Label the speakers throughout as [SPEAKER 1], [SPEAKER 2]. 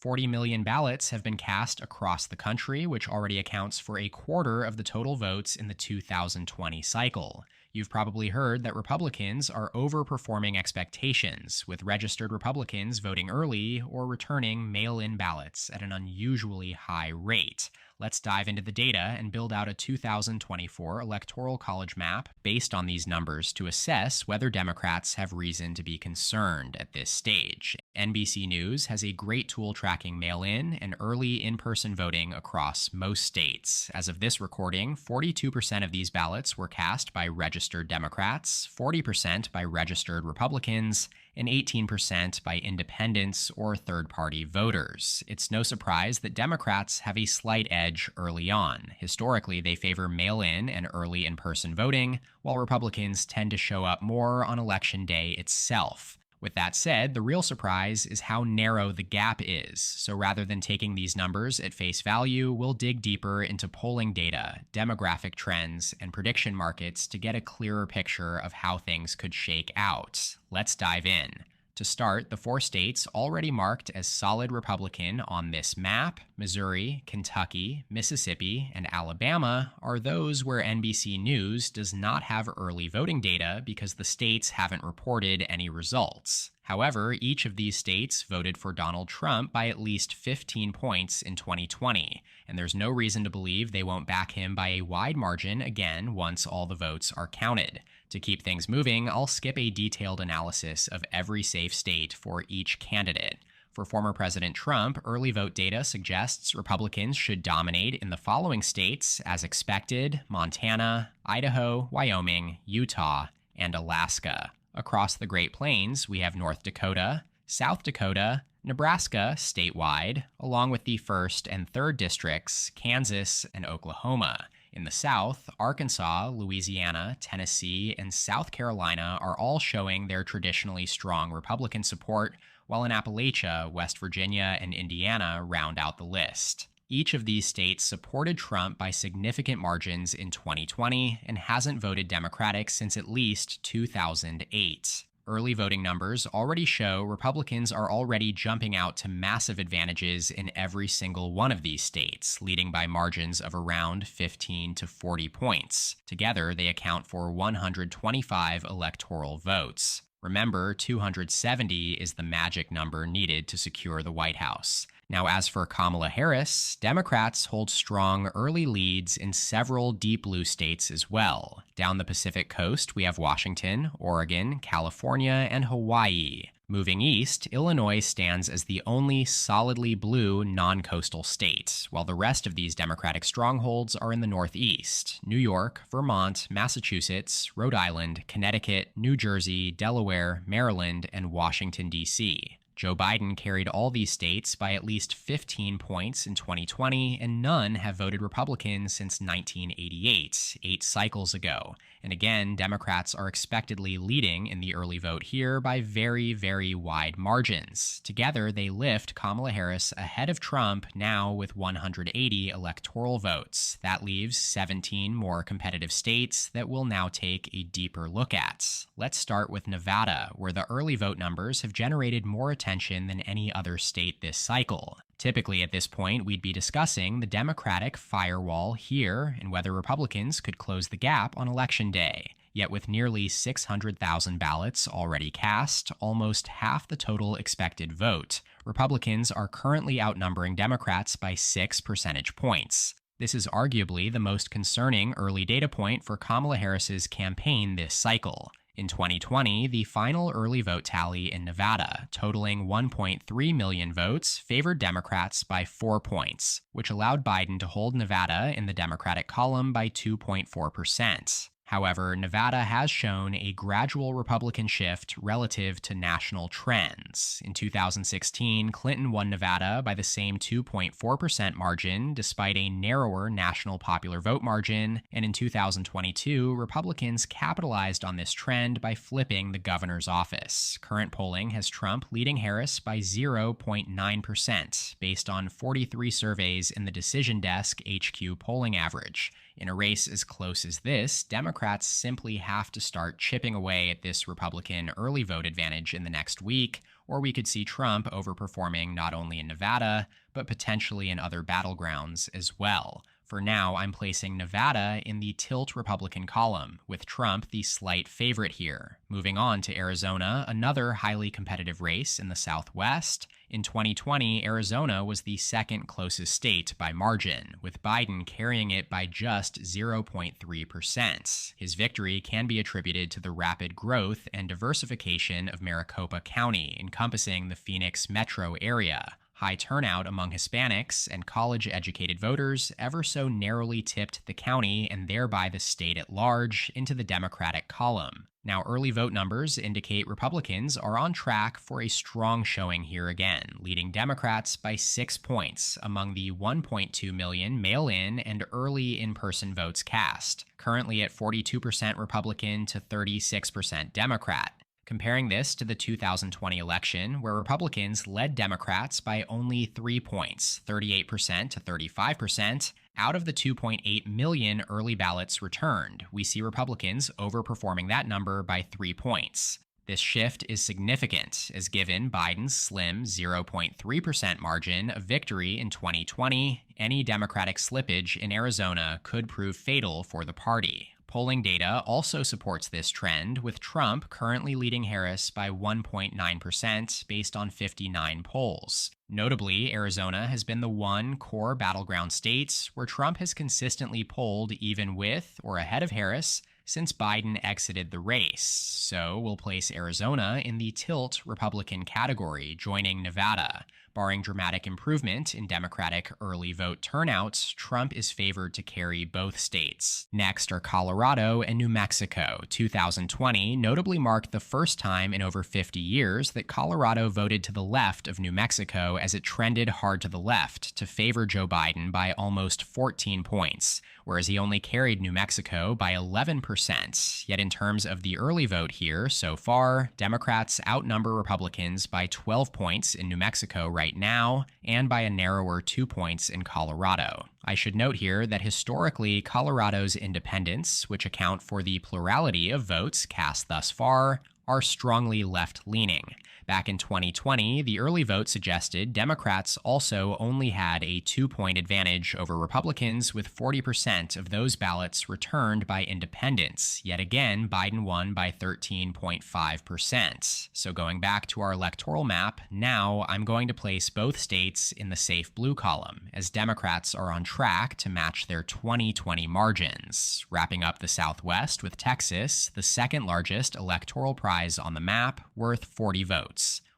[SPEAKER 1] 40 million ballots have been cast across the country, which already accounts for a quarter of the total votes in the 2020 cycle. You've probably heard that Republicans are overperforming expectations, with registered Republicans voting early or returning mail-in ballots at an unusually high rate. Let's dive into the data and build out a 2024 Electoral College map based on these numbers to assess whether Democrats have reason to be concerned at this stage. NBC News has a great tool tracking mail-in and early in-person voting across most states. As of this recording, 42% of these ballots were cast by registered Democrats, 40% by registered Republicans, and 18% by independents or third-party voters. It's no surprise that Democrats have a slight edge early on. Historically, they favor mail-in and early in-person voting, while Republicans tend to show up more on Election Day itself. With that said, the real surprise is how narrow the gap is. So rather than taking these numbers at face value, we'll dig deeper into polling data, demographic trends, and prediction markets to get a clearer picture of how things could shake out. Let's dive in. To start, the 4 states already marked as solid Republican on this map, Missouri, Kentucky, Mississippi, and Alabama, are those where NBC News does not have early voting data because the states haven't reported any results. However, each of these states voted for Donald Trump by at least 15 points in 2020, and there's no reason to believe they won't back him by a wide margin again once all the votes are counted. To keep things moving, I'll skip a detailed analysis of every safe state for each candidate. For former President Trump, early vote data suggests Republicans should dominate in the following states as expected: Montana, Idaho, Wyoming, Utah, and Alaska. Across the Great Plains, we have North Dakota, South Dakota, Nebraska statewide, along with the 1st and 3rd districts, Kansas and Oklahoma. In the South, Arkansas, Louisiana, Tennessee, and South Carolina are all showing their traditionally strong Republican support, while in Appalachia, West Virginia, and Indiana round out the list. Each of these states supported Trump by significant margins in 2020 and hasn't voted Democratic since at least 2008. Early voting numbers already show Republicans are already jumping out to massive advantages in every single one of these states, leading by margins of around 15 to 40 points. Together, they account for 125 electoral votes. Remember, 270 is the magic number needed to secure the White House. Now, as for Kamala Harris, Democrats hold strong early leads in several deep blue states as well. Down the Pacific coast, we have Washington, Oregon, California, and Hawaii. Moving east, Illinois stands as the only solidly blue non-coastal state, while the rest of these Democratic strongholds are in the Northeast: New York, Vermont, Massachusetts, Rhode Island, Connecticut, New Jersey, Delaware, Maryland, and Washington, D.C. Joe Biden carried all these states by at least 15 points in 2020, and none have voted Republican since 1988, 8 cycles ago. And again, Democrats are expectedly leading in the early vote here by very, very wide margins. Together, they lift Kamala Harris ahead of Trump now with 180 electoral votes. That leaves 17 more competitive states that we'll now take a deeper look at. Let's start with Nevada, where the early vote numbers have generated more attention than any other state this cycle. Typically, at this point, we'd be discussing the Democratic firewall here and whether Republicans could close the gap on Election Day. Yet with nearly 600,000 ballots already cast, almost half the total expected vote, Republicans are currently outnumbering Democrats by 6 percentage points. This is arguably the most concerning early data point for Kamala Harris's campaign this cycle. In 2020, the final early vote tally in Nevada, totaling 1.3 million votes, favored Democrats by 4 points, which allowed Biden to hold Nevada in the Democratic column by 2.4%. However, Nevada has shown a gradual Republican shift relative to national trends. In 2016, Clinton won Nevada by the same 2.4% margin, despite a narrower national popular vote margin, and in 2022, Republicans capitalized on this trend by flipping the governor's office. Current polling has Trump leading Harris by 0.9%, based on 43 surveys in the Decision Desk HQ polling average. In a race as close as this, Democrats simply have to start chipping away at this Republican early vote advantage in the next week, or we could see Trump overperforming not only in Nevada, but potentially in other battlegrounds as well. For now, I'm placing Nevada in the tilt Republican column, with Trump the slight favorite here. Moving on to Arizona, another highly competitive race in the Southwest. In 2020, Arizona was the second closest state by margin, with Biden carrying it by just 0.3%. His victory can be attributed to the rapid growth and diversification of Maricopa County, encompassing the Phoenix metro area. High turnout among Hispanics and college-educated voters ever so narrowly tipped the county and thereby the state at large into the Democratic column. Now, early vote numbers indicate Republicans are on track for a strong showing here again, leading Democrats by 6 points among the 1.2 million mail-in and early in-person votes cast, currently at 42% Republican to 36% Democrat. Comparing this to the 2020 election, where Republicans led Democrats by only 3 points, 38% to 35%, out of the 2.8 million early ballots returned, we see Republicans overperforming that number by 3 points. This shift is significant, as given Biden's slim 0.3% margin of victory in 2020, any Democratic slippage in Arizona could prove fatal for the party. Polling data also supports this trend, with Trump currently leading Harris by 1.9% based on 59 polls. Notably, Arizona has been the one core battleground state where Trump has consistently polled even with or ahead of Harris since Biden exited the race, so we'll place Arizona in the tilt Republican category, joining Nevada. Barring dramatic improvement in Democratic early vote turnout, Trump is favored to carry both states. Next are Colorado and New Mexico. 2020 notably marked the first time in over 50 years that Colorado voted to the left of New Mexico as it trended hard to the left to favor Joe Biden by almost 14 points, whereas he only carried New Mexico by 11%. Yet in terms of the early vote here, so far, Democrats outnumber Republicans by 12 points in New Mexico right now, and by a narrower 2 points in Colorado. I should note here that historically, Colorado's independents, which account for the plurality of votes cast thus far, are strongly left-leaning. Back in 2020, the early vote suggested Democrats also only had a 2-point advantage over Republicans, with 40% of those ballots returned by independents. Yet again, Biden won by 13.5%. So going back to our electoral map, now I'm going to place both states in the safe blue column, as Democrats are on track to match their 2020 margins. Wrapping up the Southwest with Texas, the second largest electoral prize on the map, worth 40 votes.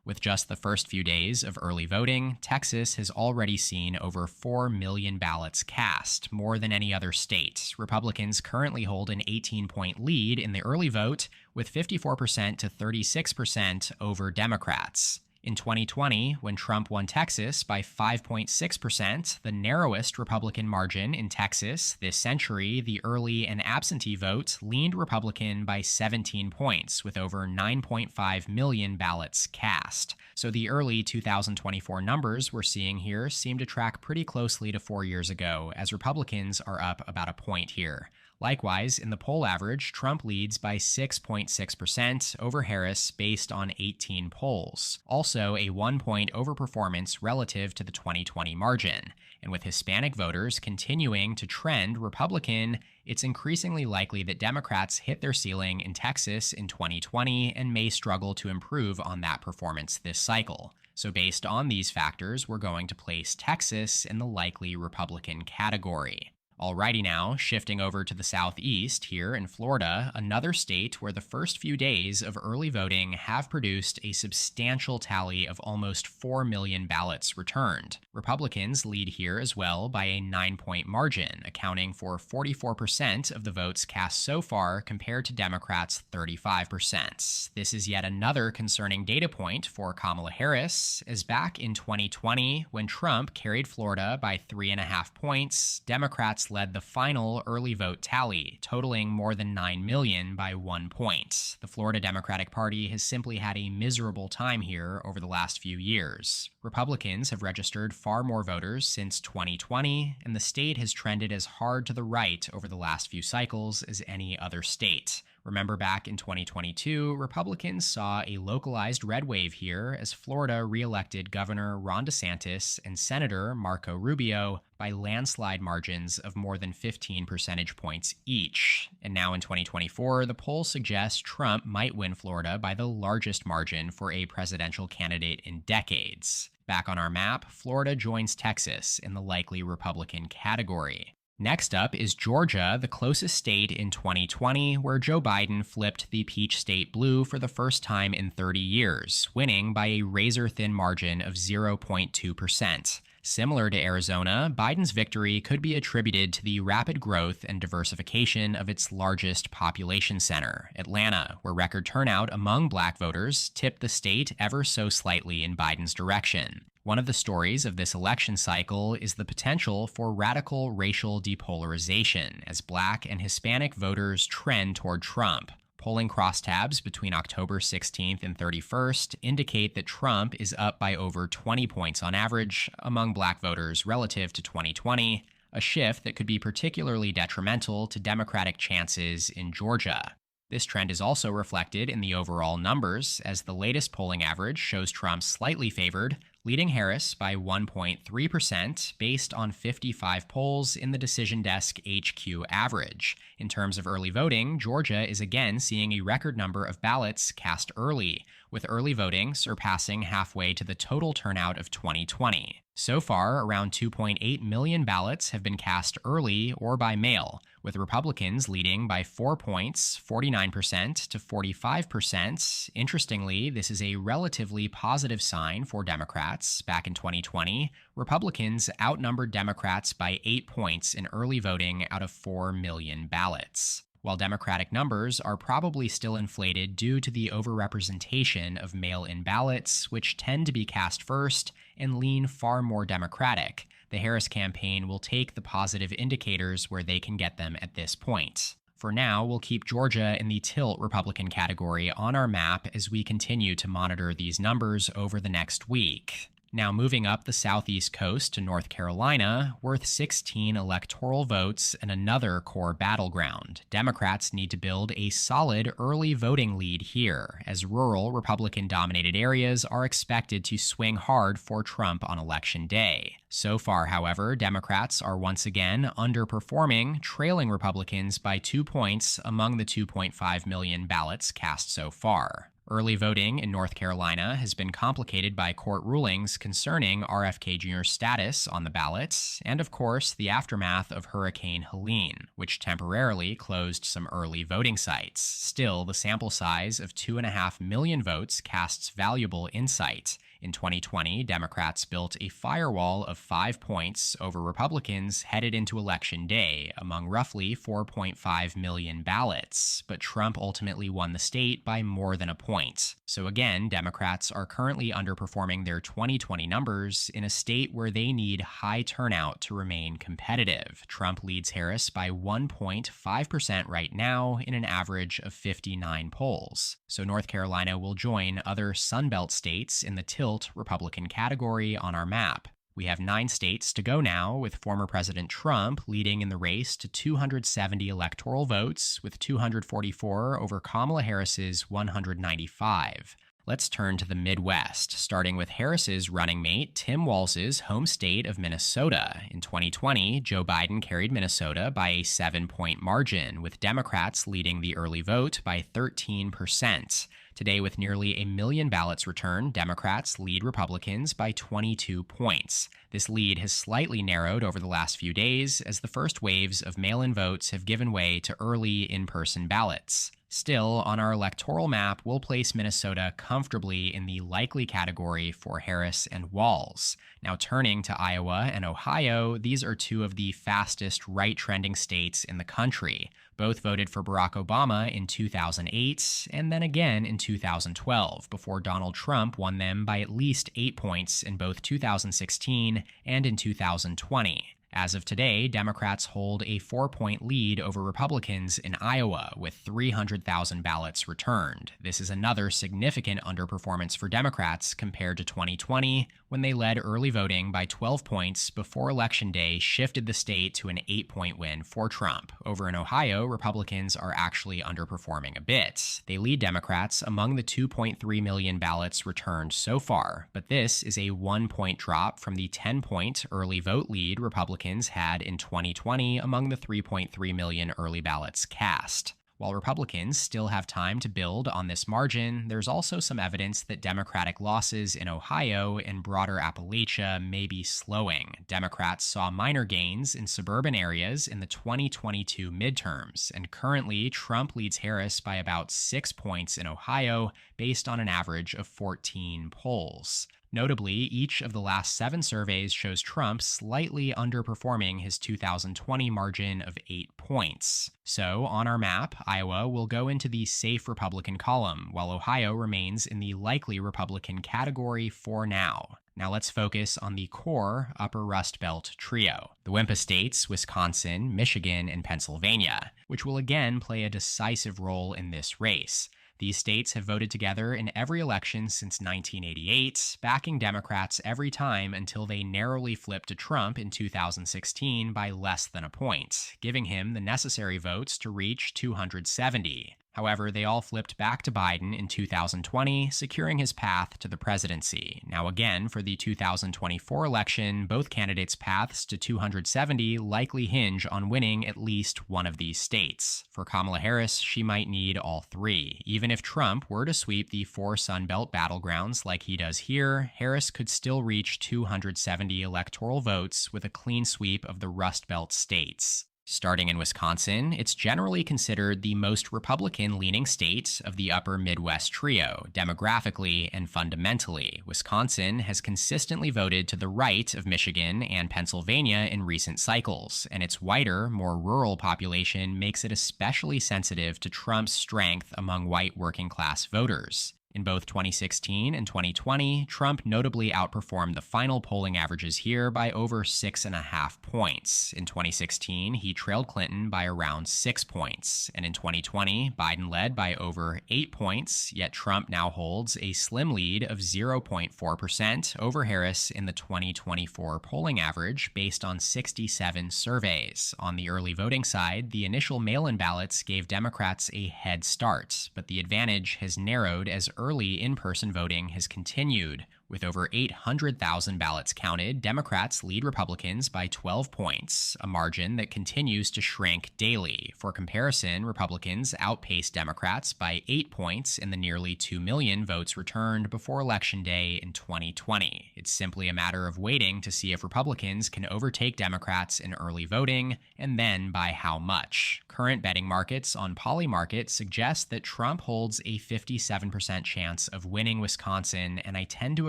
[SPEAKER 1] With just the first few days of early voting, Texas has already seen over 4 million ballots cast, more than any other state. Republicans currently hold an 18-point lead in the early vote, with 54% to 36% over Democrats. In 2020, when Trump won Texas by 5.6%, the narrowest Republican margin in Texas this century, the early and absentee vote leaned Republican by 17 points, with over 9.5 million ballots cast. So the early 2024 numbers we're seeing here seem to track pretty closely to 4 years ago, as Republicans are up about a point here. Likewise, in the poll average, Trump leads by 6.6% over Harris based on 18 polls. Also, a 1-point overperformance relative to the 2020 margin. And with Hispanic voters continuing to trend Republican, it's increasingly likely that Democrats hit their ceiling in Texas in 2020 and may struggle to improve on that performance this cycle. So based on these factors, we're going to place Texas in the likely Republican category. Alrighty now, shifting over to the southeast here in Florida, another state where the first few days of early voting have produced a substantial tally of almost 4 million ballots returned. Republicans lead here as well by a 9-point margin, accounting for 44% of the votes cast so far compared to Democrats' 35%. This is yet another concerning data point for Kamala Harris, as back in 2020, when Trump carried Florida by 3.5 points, Democrats led the final early vote tally, totaling more than 9 million by 1 point. The Florida Democratic Party has simply had a miserable time here over the last few years. Republicans have registered far more voters since 2020, and the state has trended as hard to the right over the last few cycles as any other state. Remember back in 2022, Republicans saw a localized red wave here as Florida re-elected Governor Ron DeSantis and Senator Marco Rubio by landslide margins of more than 15 percentage points each. And now in 2024, the polls suggest Trump might win Florida by the largest margin for a presidential candidate in decades. Back on our map, Florida joins Texas in the likely Republican category. Next up is Georgia, the closest state in 2020, where Joe Biden flipped the peach state blue for the first time in 30 years, winning by a razor-thin margin of 0.2%. Similar to Arizona, Biden's victory could be attributed to the rapid growth and diversification of its largest population center, Atlanta, where record turnout among black voters tipped the state ever so slightly in Biden's direction. One of the stories of this election cycle is the potential for radical racial depolarization as black and Hispanic voters trend toward Trump. Polling crosstabs between October 16th and 31st indicate that Trump is up by over 20 points on average among black voters relative to 2020, a shift that could be particularly detrimental to Democratic chances in Georgia. This trend is also reflected in the overall numbers, as the latest polling average shows Trump slightly favored, leading Harris by 1.3% based on 55 polls in the Decision Desk HQ average. In terms of early voting, Georgia is again seeing a record number of ballots cast early, with early voting surpassing halfway to the total turnout of 2020. So far, around 2.8 million ballots have been cast early or by mail, with Republicans leading by 4 points, 49% to 45%. Interestingly, this is a relatively positive sign for Democrats. Back in 2020, Republicans outnumbered Democrats by 8 points in early voting out of 4 million ballots. While Democratic numbers are probably still inflated due to the overrepresentation of mail-in ballots, which tend to be cast first and lean far more Democratic, the Harris campaign will take the positive indicators where they can get them at this point. For now, we'll keep Georgia in the tilt Republican category on our map as we continue to monitor these numbers over the next week. Now moving up the southeast coast to North Carolina, worth 16 electoral votes and another core battleground. Democrats need to build a solid early voting lead here, as rural Republican-dominated areas are expected to swing hard for Trump on Election Day. So far, however, Democrats are once again underperforming, trailing Republicans by 2 points among the 2.5 million ballots cast so far. Early voting in North Carolina has been complicated by court rulings concerning RFK Jr.'s status on the ballot, and of course, the aftermath of Hurricane Helene, which temporarily closed some early voting sites. Still, the sample size of 2.5 million votes casts valuable insight. In 2020, Democrats built a firewall of 5 points over Republicans headed into Election Day among roughly 4.5 million ballots, but Trump ultimately won the state by more than a point. So again, Democrats are currently underperforming their 2020 numbers in a state where they need high turnout to remain competitive. Trump leads Harris by 1.5% right now in an average of 59 polls. So North Carolina will join other Sunbelt states in the tilt Republican category on our map. We have 9 states to go now, with former President Trump leading in the race to 270 electoral votes, with 244 over Kamala Harris's 195. Let's turn to the Midwest, starting with Harris's running mate, Tim Walz's home state of Minnesota. In 2020, Joe Biden carried Minnesota by a 7-point margin, with Democrats leading the early vote by 13%. Today, with nearly 1 million ballots returned, Democrats lead Republicans by 22 points. This lead has slightly narrowed over the last few days as the first waves of mail-in votes have given way to early in-person ballots. Still, on our electoral map, we'll place Minnesota comfortably in the likely category for Harris and Walz. Now turning to Iowa and Ohio, these are 2 of the fastest right-trending states in the country. Both voted for Barack Obama in 2008 and then again in 2012, before Donald Trump won them by at least 8 points in both 2016 and in 2020. As of today, Democrats hold a 4-point lead over Republicans in Iowa, with 300,000 ballots returned. This is another significant underperformance for Democrats compared to 2020, when they led early voting by 12 points before Election Day shifted the state to an 8-point win for Trump. Over in Ohio, Republicans are actually underperforming a bit. They lead Democrats among the 2.3 million ballots returned so far, but this is a 1-point drop from the 10-point early vote lead Republicans had in 2020 among the 3.3 million early ballots cast. While Republicans still have time to build on this margin, there's also some evidence that Democratic losses in Ohio and broader Appalachia may be slowing. Democrats saw minor gains in suburban areas in the 2022 midterms, and currently Trump leads Harris by about 6 points in Ohio based on an average of 14 polls. Notably, each of the last 7 surveys shows Trump slightly underperforming his 2020 margin of 8 points. So, on our map, Iowa will go into the safe Republican column, while Ohio remains in the likely Republican category for now. Now let's focus on the core Upper Rust Belt trio, the WIMPA states, Wisconsin, Michigan, and Pennsylvania, which will again play a decisive role in this race. These states have voted together in every election since 1988, backing Democrats every time until they narrowly flipped to Trump in 2016 by less than a point, giving him the necessary votes to reach 270. However, they all flipped back to Biden in 2020, securing his path to the presidency. Now again, for the 2024 election, both candidates' paths to 270 likely hinge on winning at least one of these states. For Kamala Harris, she might need all 3. Even if Trump were to sweep the 4 Sun Belt battlegrounds like he does here, Harris could still reach 270 electoral votes with a clean sweep of the Rust Belt states. Starting in Wisconsin, it's generally considered the most Republican-leaning state of the upper Midwest trio, demographically and fundamentally. Wisconsin has consistently voted to the right of Michigan and Pennsylvania in recent cycles, and its wider, more rural population makes it especially sensitive to Trump's strength among white working-class voters. In both 2016 and 2020, Trump notably outperformed the final polling averages here by over 6.5 points. In 2016, he trailed Clinton by around 6 points. And in 2020, Biden led by over 8 points, yet Trump now holds a slim lead of 0.4% over Harris in the 2024 polling average based on 67 surveys. On the early voting side, the initial mail-in ballots gave Democrats a head start, but the advantage has narrowed as early in-person voting has continued. With over 800,000 ballots counted, Democrats lead Republicans by 12 points, a margin that continues to shrink daily. For comparison, Republicans outpaced Democrats by 8 points in the nearly 2 million votes returned before Election Day in 2020. It's simply a matter of waiting to see if Republicans can overtake Democrats in early voting, and then by how much. Current betting markets on Polymarket suggest that Trump holds a 57% chance of winning Wisconsin, and I tend to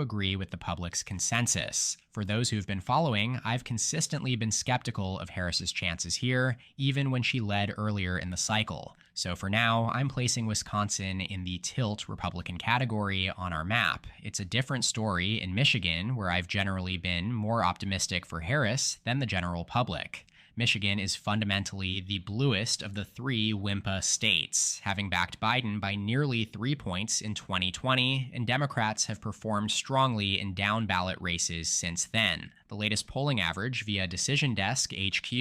[SPEAKER 1] agree with the public's consensus. For those who've been following, I've consistently been skeptical of Harris's chances here, even when she led earlier in the cycle. So for now, I'm placing Wisconsin in the tilt Republican category on our map. It's a different story in Michigan, where I've generally been more optimistic for Harris than the general public. Michigan is fundamentally the bluest of the 3 WIMPA states, having backed Biden by nearly 3 points in 2020, and Democrats have performed strongly in down-ballot races since then. The latest polling average via Decision Desk HQ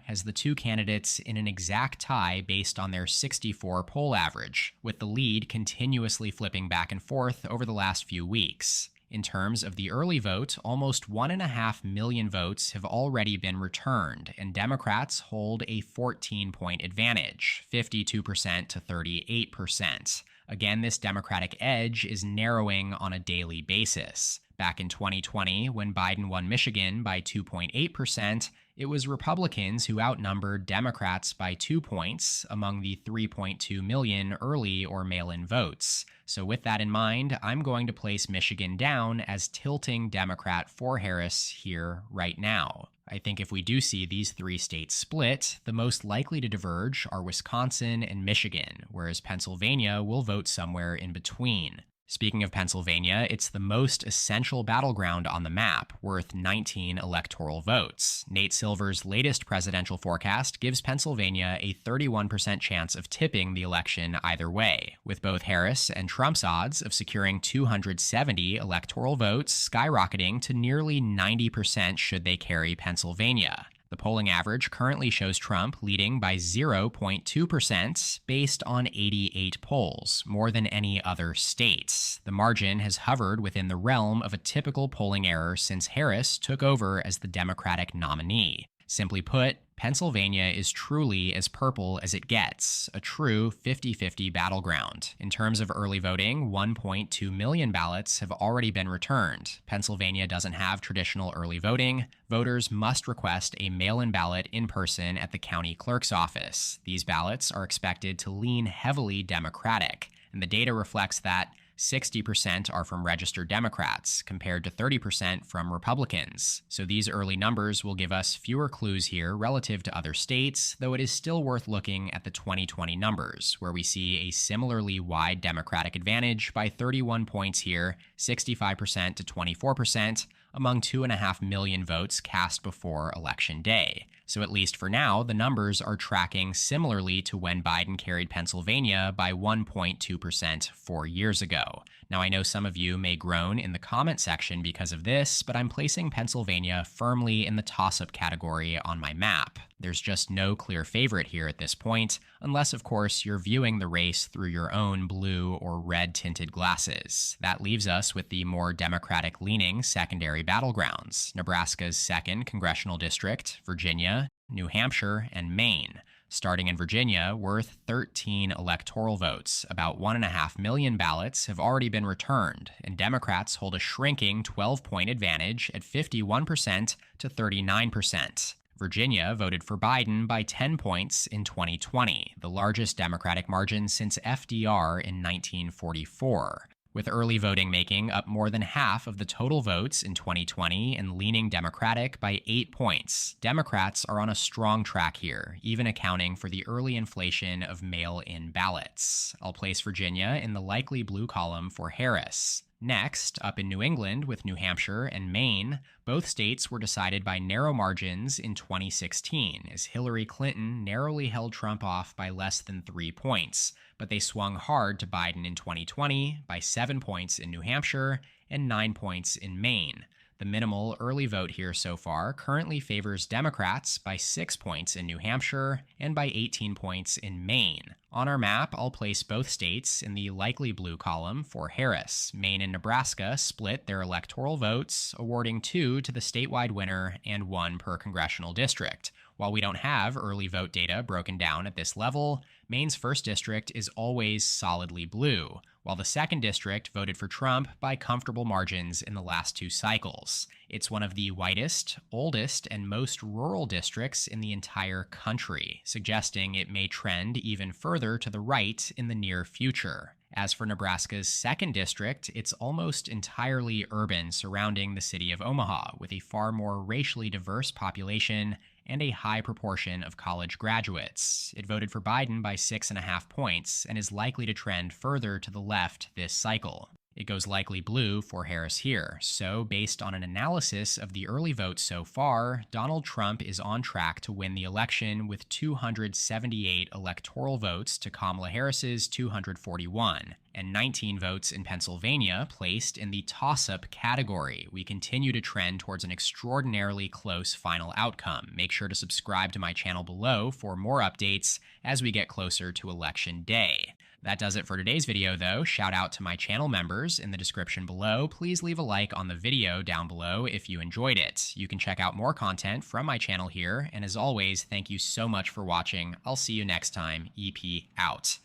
[SPEAKER 1] has the 2 candidates in an exact tie based on their 64 poll average, with the lead continuously flipping back and forth over the last few weeks. In terms of the early vote, almost 1.5 million votes have already been returned, and Democrats hold a 14-point advantage, 52% to 38%. Again, this Democratic edge is narrowing on a daily basis. Back in 2020, when Biden won Michigan by 2.8%, it was Republicans who outnumbered Democrats by 2 points among the 3.2 million early or mail-in votes. So with that in mind, I'm going to place Michigan down as tilting Democrat for Harris here right now. I think if we do see these 3 states split, the most likely to diverge are Wisconsin and Michigan, whereas Pennsylvania will vote somewhere in between. Speaking of Pennsylvania, it's the most essential battleground on the map, worth 19 electoral votes. Nate Silver's latest presidential forecast gives Pennsylvania a 31% chance of tipping the election either way, with both Harris and Trump's odds of securing 270 electoral votes skyrocketing to nearly 90% should they carry Pennsylvania. The polling average currently shows Trump leading by 0.2% based on 88 polls, more than any other state. The margin has hovered within the realm of a typical polling error since Harris took over as the Democratic nominee. Simply put, Pennsylvania is truly as purple as it gets, a true 50-50 battleground. In terms of early voting, 1.2 million ballots have already been returned. Pennsylvania doesn't have traditional early voting. Voters must request a mail-in ballot in person at the county clerk's office. These ballots are expected to lean heavily Democratic, and the data reflects that 60% are from registered Democrats, compared to 30% from Republicans. So these early numbers will give us fewer clues here relative to other states, though it is still worth looking at the 2020 numbers, where we see a similarly wide Democratic advantage by 31 points here, 65% to 24%, among 2.5 million votes cast before Election Day. So at least for now, the numbers are tracking similarly to when Biden carried Pennsylvania by 1.2% 4 years ago. Now, I know some of you may groan in the comment section because of this, but I'm placing Pennsylvania firmly in the toss-up category on my map. There's just no clear favorite here at this point, unless, of course, you're viewing the race through your own blue or red-tinted glasses. That leaves us with the more Democratic-leaning secondary battlegrounds: Nebraska's 2nd Congressional District, Virginia, New Hampshire, and Maine. Starting in Virginia, worth 13 electoral votes. About 1.5 million ballots have already been returned, and Democrats hold a shrinking 12-point advantage at 51% to 39%. Virginia voted for Biden by 10 points in 2020, the largest Democratic margin since FDR in 1944. With early voting making up more than half of the total votes in 2020 and leaning Democratic by 8 points, Democrats are on a strong track here, even accounting for the early inflation of mail-in ballots. I'll place Virginia in the likely blue column for Harris. Next, up in New England with New Hampshire and Maine, both states were decided by narrow margins in 2016, as Hillary Clinton narrowly held Trump off by less than 3 points, but they swung hard to Biden in 2020 by 7 points in New Hampshire and 9 points in Maine. The minimal early vote here so far currently favors Democrats by 6 points in New Hampshire and by 18 points in Maine. On our map, I'll place both states in the likely blue column for Harris. Maine and Nebraska split their electoral votes, awarding 2 to the statewide winner and 1 per congressional district. While we don't have early vote data broken down at this level, Maine's 1st district is always solidly blue, while the 2nd district voted for Trump by comfortable margins in the last 2 cycles. It's one of the whitest, oldest, and most rural districts in the entire country, suggesting it may trend even further to the right in the near future. As for Nebraska's 2nd district, it's almost entirely urban surrounding the city of Omaha, with a far more racially diverse population and a high proportion of college graduates. It voted for Biden by 6.5 points and is likely to trend further to the left this cycle. It goes likely blue for Harris here, so based on an analysis of the early votes so far, Donald Trump is on track to win the election with 278 electoral votes to Kamala Harris's 241, and 19 votes in Pennsylvania placed in the toss-up category. We continue to trend towards an extraordinarily close final outcome. Make sure to subscribe to my channel below for more updates as we get closer to Election Day. That does it for today's video, though. Shout out to my channel members in the description below. Please leave a like on the video down below if you enjoyed it. You can check out more content from my channel here, and as always, thank you so much for watching. I'll see you next time. EP out.